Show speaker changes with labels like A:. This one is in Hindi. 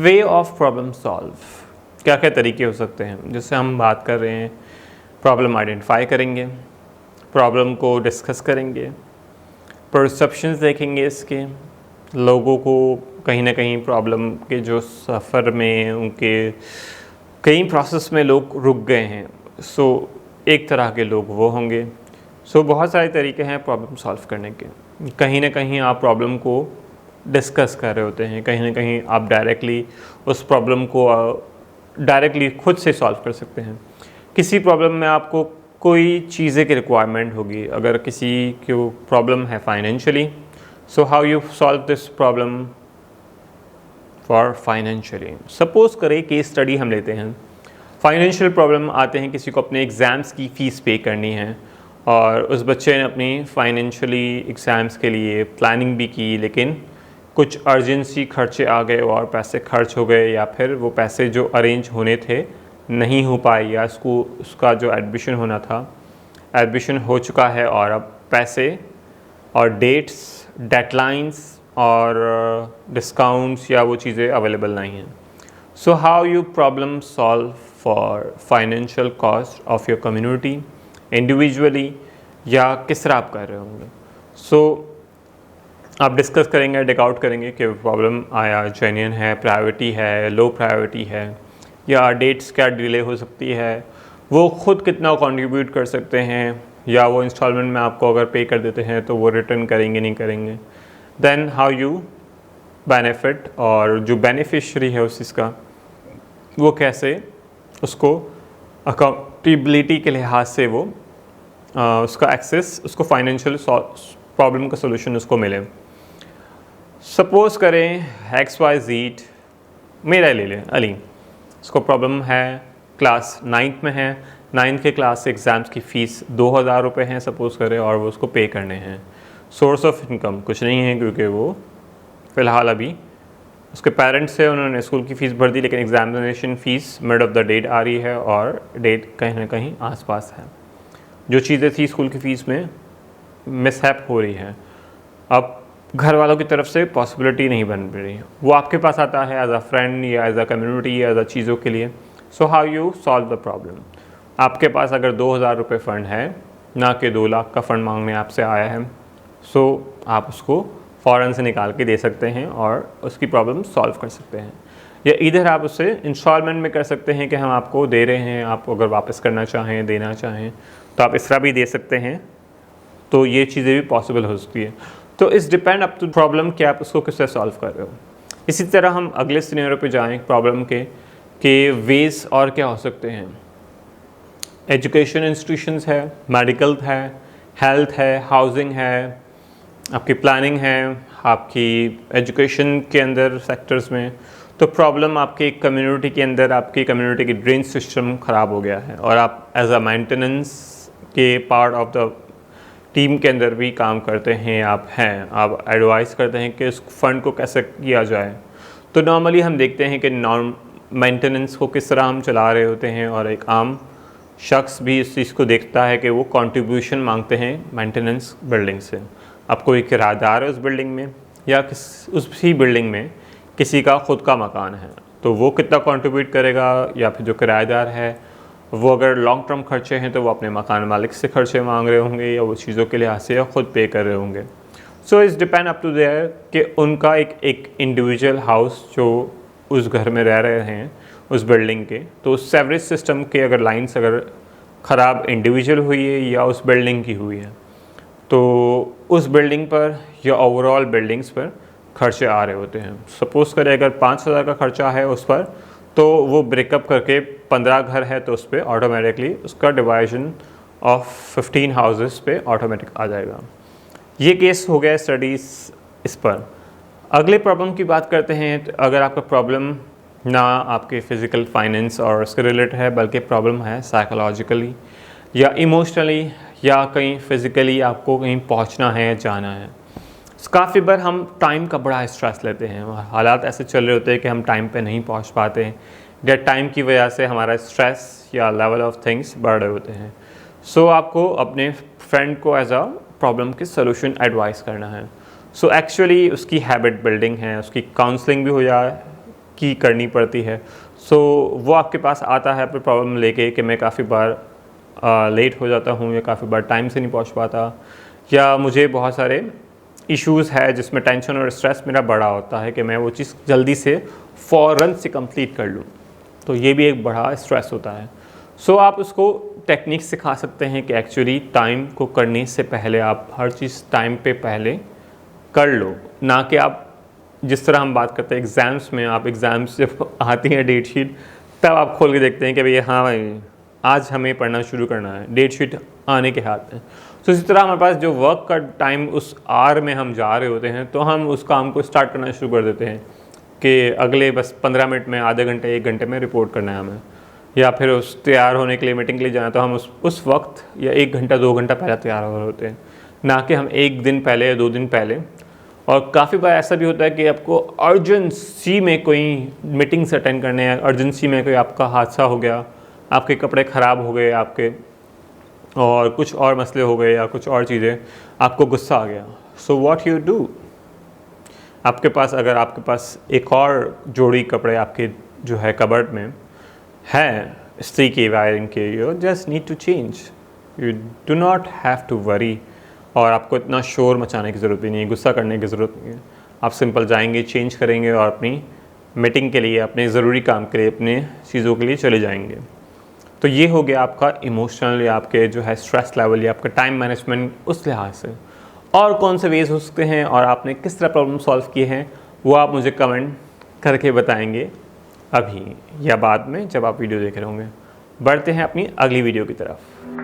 A: वे ऑफ प्रॉब्लम सॉल्व, क्या क्या तरीके हो सकते हैं जिससे हम बात कर रहे हैं। प्रॉब्लम आइडेंटिफाई करेंगे, प्रॉब्लम को डिस्कस करेंगे, परसेप्शंस देखेंगे इसके, लोगों को कहीं ना कहीं प्रॉब्लम के जो सफ़र में उनके कई प्रोसेस में लोग रुक गए हैं, सो एक तरह के लोग वो होंगे। सो बहुत सारे तरीके हैं प्रॉब्लम सॉल्व करने के। कहीं ना कहीं आप प्रॉब्लम को डिस्कस कर रहे होते हैं, कहीं ना कहीं आप डायरेक्टली उस प्रॉब्लम को डायरेक्टली खुद से सॉल्व कर सकते हैं। किसी प्रॉब्लम में आपको कोई चीज़ें की रिक्वायरमेंट होगी, अगर किसी को प्रॉब्लम है financially, so how you solve this problem for financially. Suppose करें केस स्टडी हम लेते हैं, फाइनेंशियल प्रॉब्लम आते हैं, किसी को अपने एग्ज़ाम्स की फ़ीस पे करनी है और उस बच्चे ने अपनी फाइनेंशियली एग्ज़ाम्स के लिए प्लानिंग भी की, लेकिन कुछ अर्जेंसी खर्चे आ गए और पैसे खर्च हो गए, या फिर वो पैसे जो अरेंज होने थे नहीं हो पाए, या उसका जो एडमिशन होना था एडमिशन हो चुका है और अब पैसे और डेट्स, डेडलाइंस और डिस्काउंट्स या वो चीज़ें अवेलेबल नहीं हैं। So how you problem solve for financial cost of your community individually, या किस तरह आप कर रहे होंगे। सो आप डिस्कस करेंगे, डिक आउट करेंगे कि प्रॉब्लम आया जेन्युइन है, प्रायोरिटी है, लो प्रायोरिटी है, या डेट्स क्या डिले हो सकती है, वो ख़ुद कितना कंट्रीब्यूट कर सकते हैं, या वो इंस्टॉलमेंट में आपको अगर पे कर देते हैं तो वो रिटर्न करेंगे नहीं करेंगे। देन हाउ यू बेनिफिट, और जो बेनिफिशरी है उस चीज़ का वो कैसे उसको अकाउंटेबिलिटी के लिहाज से वो उसका एक्सेस, उसको फाइनेंशियल प्रॉब्लम का सोल्यूशन उसको मिले। सपोज़ करें XYZ, मेरा ले लें अली, उसको प्रॉब्लम है, क्लास 9th में है, 9th के क्लास से एग्ज़ाम्स की फ़ीस 2000 रुपये हैं सपोज़ करें, और वो उसको पे करने हैं। सोर्स ऑफ इनकम कुछ नहीं है, क्योंकि वो फ़िलहाल अभी उसके पेरेंट्स से उन्होंने स्कूल की फ़ीस भर दी, लेकिन examination fees mid of the date आ रही है और डेट कहीं ना कहीं आसपास है। जो चीज़ें थी स्कूल की फ़ीस में मिसहैप हो रही है, अब घर वालों की तरफ से पॉसिबिलिटी नहीं बन रही, वो आपके पास आता है एज अ फ्रेंड या एज अ कम्युनिटी या एज अ चीज़ों के लिए। So how you solve the problem. आपके पास अगर 2000 रुपये फ़ंड है, ना कि 2 लाख का फ़ंड मांगने आपसे आया है, सो आप उसको फ़ौरन से निकाल के दे सकते हैं और उसकी प्रॉब्लम सॉल्व कर सकते हैं। या इधर आप उससे इंस्टॉलमेंट में कर सकते हैं कि हम आपको दे रहे हैं, आप अगर वापस करना चाहें, देना चाहें तो आप इस तरह भी दे सकते हैं। तो ये चीज़ें भी पॉसिबल हो सकती है। तो इस डिपेंड अप टू प्रॉब्लम कि आप उसको किससे सॉल्व कर रहे हो। इसी तरह हम अगले सिनेरियो पे जाएं प्रॉब्लम के वेज और क्या हो सकते हैं। एजुकेशन इंस्टीट्यूशंस है, मेडिकल है, हेल्थ है, हाउसिंग है, आपकी प्लानिंग है, आपकी एजुकेशन के अंदर सेक्टर्स में। तो प्रॉब्लम आपकी कम्युनिटी के अंदर, आपकी कम्युनिटी की ड्रेन सिस्टम ख़राब हो गया है और आप एज अ मेंटेनेंस के पार्ट ऑफ द टीम के अंदर भी काम करते हैं, आप एडवाइस करते हैं कि उस फंड को कैसे किया जाए। तो नॉर्मली हम देखते हैं कि मेंटेनेंस को किस तरह हम चला रहे होते हैं, और एक आम शख्स भी इस चीज़ को देखता है कि वो कंट्रीब्यूशन मांगते हैं मेंटेनेंस बिल्डिंग से। अब कोई किराएदार है उस बिल्डिंग में, या उसी बिल्डिंग में किसी का ख़ुद का मकान है, तो वो कितना कंट्रीब्यूट करेगा, या फिर जो किराएदार है वो अगर लॉन्ग टर्म खर्चे हैं तो वो अपने मकान मालिक से खर्चे मांग रहे होंगे, या वो चीज़ों के लिहाज से या ख़ुद पे कर रहे होंगे। So it's depend up to there कि उनका एक इंडिविजुअल हाउस जो उस घर में रह रहे हैं उस बिल्डिंग के, तो उस सेवरेज सिस्टम के अगर लाइन्स अगर ख़राब इंडिविजुअल हुई है या उस बिल्डिंग की हुई है, तो उस बिल्डिंग पर या ओवरऑल बिल्डिंग्स पर खर्चे आ रहे होते हैं। सपोज़ करें अगर 5000 का खर्चा है उस पर, तो वो ब्रेकअप करके 15 घर है तो उस पर ऑटोमेटिकली उसका डिवाइजन ऑफ 15 हाउसेस पे ऑटोमेटिक आ जाएगा। ये केस हो गया स्टडीज़ इस पर। अगले प्रॉब्लम की बात करते हैं। तो अगर आपका प्रॉब्लम ना आपके फ़िज़िकल फाइनेंस और उसके रिलेटेड है, बल्कि प्रॉब्लम है साइकोलॉजिकली या इमोशनली, या कहीं फ़िज़िकली आपको कहीं पहुंचना है, जाना है। काफ़ी बार हम टाइम का बड़ा स्ट्रेस लेते हैं, हालात ऐसे चल रहे होते हैं कि हम टाइम पे नहीं पहुंच पाते हैं, या टाइम की वजह से हमारा स्ट्रेस या लेवल ऑफ थिंग्स बढ़ रहे होते हैं। सो आपको अपने फ्रेंड को एज अ प्रॉब्लम के सोल्यूशन एडवाइस करना है। सो एक्चुअली उसकी हैबिट बिल्डिंग है, उसकी काउंसलिंग भी हो जाए, की करनी पड़ती है। सो वो आपके पास आता है अपनी प्रॉब्लम लेके कि मैं काफ़ी बार लेट हो जाता हूँ या काफ़ी बार टाइम से नहीं पहुँच पाता, या मुझे बहुत सारे इश्यूज़ है जिसमें टेंशन और स्ट्रेस मेरा बड़ा होता है कि मैं वो चीज़ जल्दी से फ़ौरन से कंप्लीट कर लूँ, तो ये भी एक बड़ा स्ट्रेस होता है। सो आप उसको टेक्निक सिखा सकते हैं कि एक्चुअली टाइम को करने से पहले आप हर चीज़ टाइम पे पहले कर लो, ना कि आप जिस तरह हम बात करते हैं एग्ज़ाम्स में, आप एग्ज़ाम्स जब आती हैं डेट शीट तब आप खोल के देखते हैं कि भैया हाँ भाई आज हमें पढ़ना शुरू करना है, डेट शीट आने के हाथ में। तो इसी तरह हमारे पास जो वर्क का टाइम उस आवर में हम जा रहे होते हैं तो हम उस काम को स्टार्ट करना शुरू कर देते हैं कि अगले बस 15 मिनट में, आधे घंटे 1 घंटे में रिपोर्ट करना है हमें, या फिर उस तैयार होने के लिए मीटिंग के लिए जाना, तो हम उस वक्त या 1 घंटा 2 घंटा पहले तैयार हो रहे होते हैं, ना कि हम 1 दिन पहले या 2 दिन पहले। और काफ़ी बार ऐसा भी होता है कि आपको अर्जेंसी में कोई मीटिंग्स अटेंड करने हैं, अर्जेंसी में कोई आपका हादसा हो गया, आपके कपड़े ख़राब हो गए आपके, और कुछ और मसले हो गए या कुछ और चीज़ें, आपको गुस्सा आ गया। सो व्हाट यू डू, आपके पास अगर आपके पास एक और जोड़ी कपड़े आपके जो है कबर्ड में है इस्त्री की वायरिंग के, you just need to change, you do not have to worry, और आपको इतना शोर मचाने की ज़रूरत भी नहीं है, गुस्सा करने की ज़रूरत नहीं है। आप सिंपल जाएंगे, चेंज करेंगे और अपनी मीटिंग के लिए, अपने ज़रूरी काम के लिए, अपने चीज़ों के लिए चले जाएंगे। तो ये हो गया आपका इमोशनल या आपके जो है स्ट्रेस लेवल या आपका टाइम मैनेजमेंट उस लिहाज से। और कौन से वेज हो सकते हैं और आपने किस तरह प्रॉब्लम सॉल्व किए हैं वो आप मुझे कमेंट करके बताएंगे अभी या बाद में जब आप वीडियो देख रहे होंगे। बढ़ते हैं अपनी अगली वीडियो की तरफ।